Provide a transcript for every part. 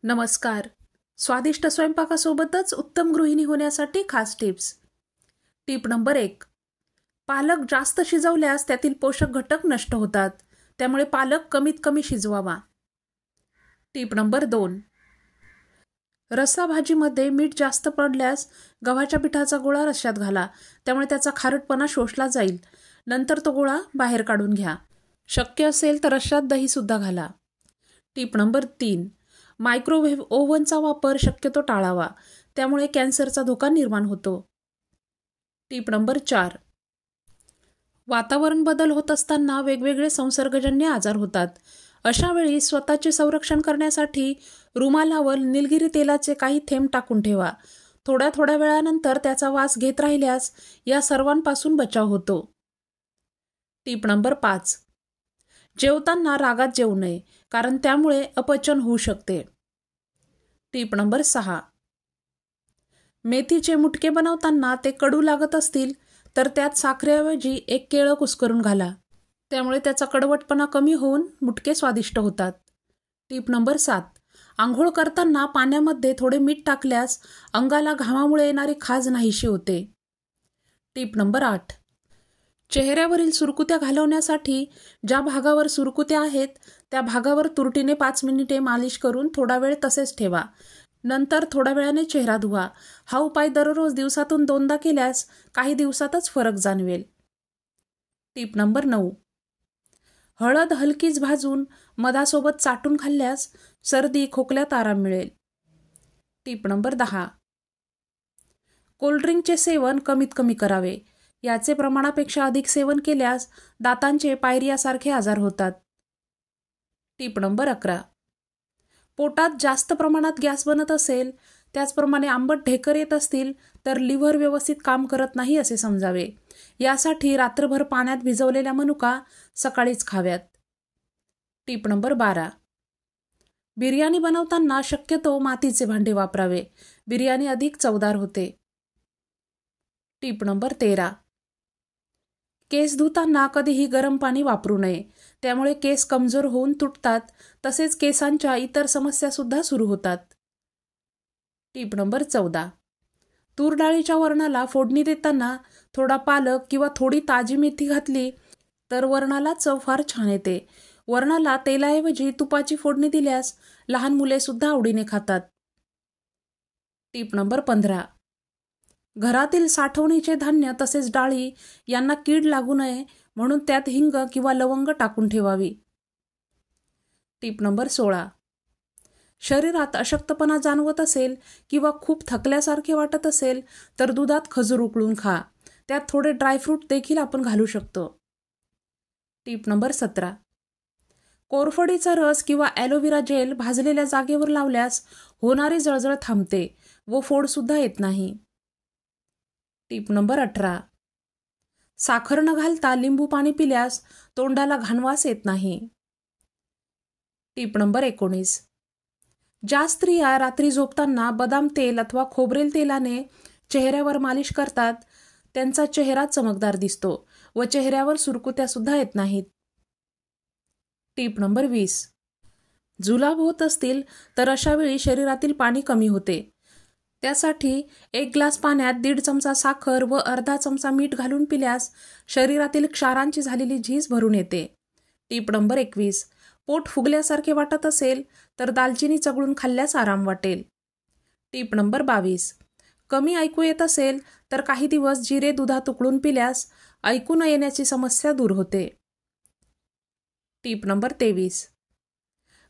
नमस्कार. स्वादिष्ट स्वयंपाकासोबतच उत्तम गृहिणी होण्यासाठी खास टिप्स. Tip number 1. पालक जास्त शिजवल्यास त्यातील पोषक घटक नष्ट होतात, त्यामुळे पालक कमीत कमी शिजवावा. Tip number 2. रस्सा भाजीमध्ये मीठ जास्त पडल्यास गव्हाच्या पिठाचा गोळा रश्श्यात घाला, त्यामुळे त्याचा खारटपणा शोषला जाईल. नंतर तो गोळा बाहेर काढून घ्या. शक्य असेल तर रश्श्यात दही सुद्धा घाला. Tip number 3. मायक्रोवेव्ह ओव्हनचा वापर शक्यतो टाळावा, त्यामुळे कॅन्सरचा धोका निर्माण होतो. Tip number 4. वातावरण बदल होत असताना वेगवेगळे संसर्गजन्य आजार होतात. अशा वेळी स्वतःचे संरक्षण करण्यासाठी रुमालावर निलगिरी तेलाचे काही थेंब टाकून ठेवा. थोड्या थोड्या वेळानंतर त्याचा वास घेत राहिल्यास या सर्वांपासून बचाव होतो. Tip number 5. जेवताना रागात जेवू नये, कारण त्यामुळे अपचन होऊ शकते. Tip number 6. मेथीचे मुटके बनवताना ते कडू लागत असतील तर त्यात साखरेऐवजी एक केळं कुस्करून घाला, त्यामुळे त्याचा कडवटपणा कमी होऊन मुटके स्वादिष्ट होतात. Tip number 7. आंघोळ करताना पाण्यामध्ये थोडे मीठ टाकल्यास अंगाला घामामुळे येणारी खाज नाहीशी होते. Tip number 8. चेहऱ्यावरील सुरकुत्या घालवण्यासाठी ज्या भागावर सुरकुत्या आहेत त्या भागावर तुरटीने 5 मिनिटे मालिश करून थोडा वेळ तसेच ठेवा. नंतर थोड्या वेळाने चेहरा धुवा. हा उपाय दररोज दिवसातून 2दा केल्यास काही दिवसातच फरक जाणवेल. Tip number 9. हळद हलकीच भाजून मधासोबत चाटून खाल्ल्यास सर्दी खोकल्यात आराम मिळेल. Tip number 10. कोल्ड्रिंकचे सेवन कमीत कमी करावे. याचे प्रमाणापेक्षा अधिक सेवन केल्यास दातांचे पायरियासारखे आजार होतात. Tip number 11. पोटात जास्त प्रमाणात गॅस बनत असेल, त्याचप्रमाणे आंबट ढेकर येत असतील तर लिव्हर व्यवस्थित काम करत नाही असे समजावे. यासाठी रात्रभर पाण्यात भिजवलेल्या मनुका सकाळीच खाव्यात. Tip number 12. बिर्याणी बनवताना शक्यतो मातीचे भांडे वापरावे. बिर्याणी अधिक चवदार होते. Tip number 13. केस धुताना कधीही गरम पाणी वापरू नये, त्यामुळे केस कमजोर होऊन तुटतात, तसेच केसांच्या इतर समस्या सुद्धा सुरू होतात. Tip number 14. तूर डाळीच्या वरणाला फोडणी देताना थोडा पालक किंवा थोडी ताजी मेथी घातली तर वरणाला चव फार छान येते. वरणाला तेलाऐवजी तुपाची फोडणी दिल्यास लहान मुले सुद्धा आवडीने खातात. Tip number 15. घरातील साठवणीचे धान्य तसेच डाळी यांना कीड लागू नये म्हणून त्यात हिंग किंवा लवंग टाकून ठेवावी. Tip number 16. शरीरात अशक्तपणा जाणवत असेल किंवा खूप थकल्यासारखे वाटत असेल तर दुधात खजूर उकळून खा. त्यात थोडे ड्रायफ्रूट देखील आपण घालू शकतो. Tip number 17. कोरफडीचा रस किंवा ॲलोव्हेरा जेल भाजलेल्या जागेवर लावल्यास होणारी जळजळ थांबते व फोड सुद्धा येत नाही. Tip number 18. साखर न घालता लिंबू पाणी पिल्यास तोंडाला घाणवास येत नाही. Tip number 19. ज्या स्त्रिया रात्री झोपताना बदाम तेल अथवा खोबरेल तेलाने चेहऱ्यावर मालिश करतात त्यांचा चेहरा चमकदार दिसतो व चेहऱ्यावर सुरकुत्या सुद्धा येत नाहीत. Tip number 20. जुलाब होत असतील तर अशा वेळी शरीरातील पाणी कमी होते. त्यासाठी 1 ग्लास पाण्यात 1.5 चमचा साखर व अर्धा चमचा मीठ घालून पिल्यास शरीरातील क्षारांची झालेली झीज भरून येते. Tip number 21. पोट फुगल्यासारखे वाटत असेल तर दालचिनी चघळून खाल्ल्यास आराम वाटेल. Tip number 22. कमी ऐकू येत असेल तर काही दिवस जिरे दुधात उकळून पिल्यास ऐकू न येण्याची समस्या दूर होते. Tip number 23.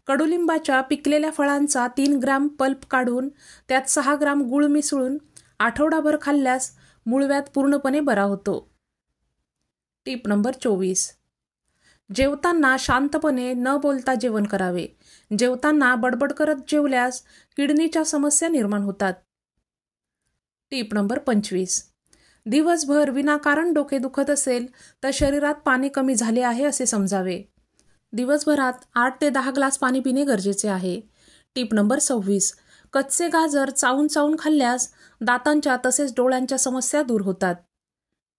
कडुलिंबाच्या पिकलेल्या फळांचा 3 ग्रॅम पल्प काढून त्यात 6 ग्रॅम गूळ मिसळून आठवडाभर खाल्ल्यास मूळव्याध पूर्णपणे बरा होतो. Tip number 24. जेवताना शांतपणे न बोलता जेवण करावे. जेवताना बडबड करत जेवल्यास किडनीच्या समस्या निर्माण होतात. Tip number 25. दिवसभर विनाकारण डोके दुखत असेल तर शरीरात पाणी कमी झाले आहे असे समजावे. दिवसभरात 8 ते 10 ग्लास पाणी पिणे गरजेचे आहे. Tip number 26. कच्चे गाजर चावून चावून खाल्ल्यास दातांच्या तसेच डोळ्यांच्या समस्या दूर होतात.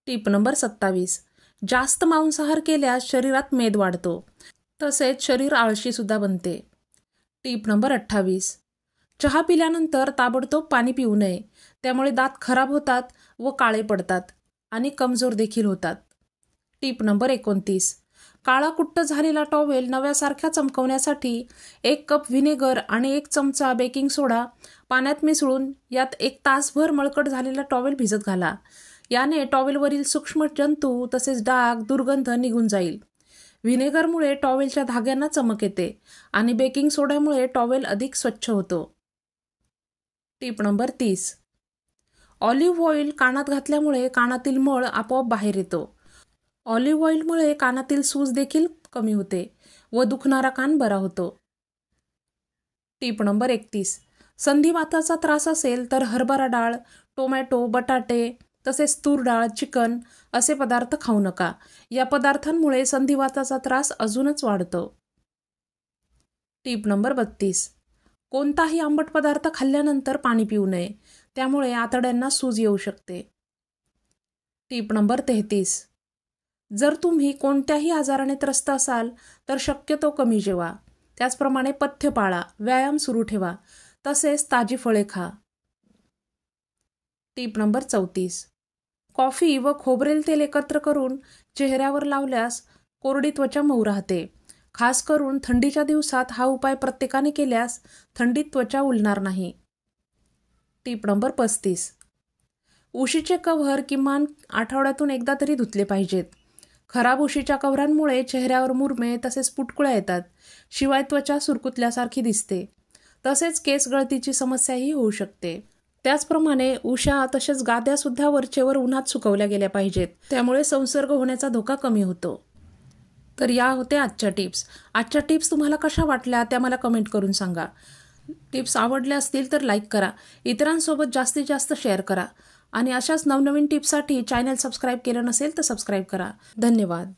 Tip number 27. जास्त मांसाहार केल्यास शरीरात मेद वाढतो, तसेच शरीर आळशी सुद्धा बनते. Tip number 28. चहा पिल्यानंतर ताबडतोब पाणी पिऊ नये, त्यामुळे दात खराब होतात व काळे पडतात आणि कमजोर देखील होतात. टीप नंबर 29. काळा कुट्ट झालेला टॉवेल नव्यासारख्या चमकवण्यासाठी 1 कप व्हिनेगर आणि 1 चमचा बेकिंग सोडा पाण्यात मिसळून यात 1 तासभर मळकट झालेला टॉवेल भिजत घाला. याने टॉवेलवरील सूक्ष्म जंतू तसेच डाग, दुर्गंध निघून जाईल. व्हिनेगरमुळे टॉवेलच्या धाग्यांना चमक येते आणि बेकिंग सोड्यामुळे टॉवेल अधिक स्वच्छ होतो. टीप नंबर 30. ऑलिव्ह ऑइल कानात घातल्यामुळे कानातील मळ आपोआप बाहेर येतो. ऑलिव्ह ऑइलमुळे कानातील सूज देखील कमी होते व दुखणारा कान बरा होतो. टीप नंबर 31. संधिवाताचा त्रास असेल तर हरभरा डाळ, टोमॅटो, बटाटे तसेच तूर डाळ, चिकन असे पदार्थ खाऊ नका. या पदार्थांमुळे संधिवाताचा त्रास अजूनच वाढतो. टीप नंबर 32. कोणताही आंबट पदार्थ खाल्ल्यानंतर पाणी पिऊ नये, त्यामुळे आतड्यांना सूज येऊ शकते. टीप नंबर 33. जर तुम्ही कोणत्याही आजाराने त्रस्त असाल तर शक्यतो कमी जेवा. त्याचप्रमाणे पथ्य पाळा, व्यायाम सुरू ठेवा, तसेच ताजी फळे खा. टीप नंबर 34. कॉफी व खोबरेल तेल एकत्र करून चेहऱ्यावर लावल्यास कोरडी त्वचा मऊ राहते. खास करून थंडीच्या दिवसात हा उपाय प्रत्येकाने केल्यास थंडीत त्वचा उलणार नाही. टीप नंबर 35. उशीचे कव्हर किमान आठवड्यातून एकदा तरी धुतले पाहिजेत. खराब उशीच्या कव्हरांमुळे चेहऱ्यावर मुरमे तसेच पुटकुळ्या येतात. शिवाय त्वचा सुरकुतल्यासारखी दिसते. तसेच केस गळतीची समस्याही होऊ शकते. त्याचप्रमाणे उशा तसेच गाद्यासुद्धा वरचेवर उन्हात सुकवल्या गेल्या पाहिजेत. त्यामुळे संसर्ग होण्याचा धोका कमी होतो. तर या होत्या आजच्या टिप्स. आजच्या टिप्स तुम्हाला कशा वाटल्या त्या मला कमेंट करून सांगा. टिप्स आवडल्या असतील तर लाईक करा, इतरांसोबत जास्तीत जास्त शेअर करा आणि अशाच नवनवीन टिप्ससाठी चॅनल सबस्क्राईब केलं नसेल तर सबस्क्राईब करा. धन्यवाद.